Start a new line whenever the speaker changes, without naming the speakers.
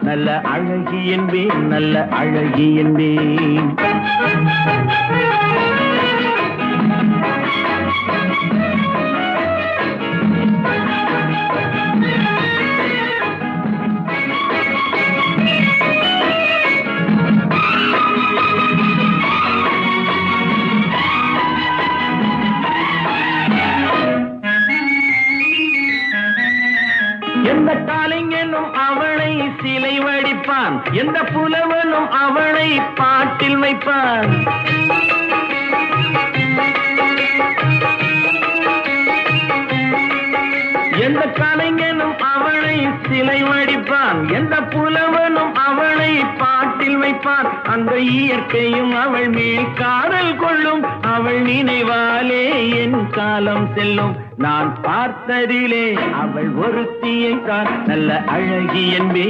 நல்ல அழகி என்பேன், நல்ல அழகி என்பேன். எந்த காலைஞனும் அவளை சிலை வடிப்பான், எந்த புலவனும் அவளை பாட்டில் வைப்பான். எந்த கலைஞனும் அவளை சிலை வடிப்பான், எந்த புலவனும் அவளை பாட்டில் வைப்பான். அந்த இயற்கையும் அவள் மேல் காதல் கொள்ளும், அவள் நினைவாலே என் காலம் செல்லும். நான் பார்த்ததிலே அவள் ஒருத்தியை தான் நல்ல அழகி என்பேன்.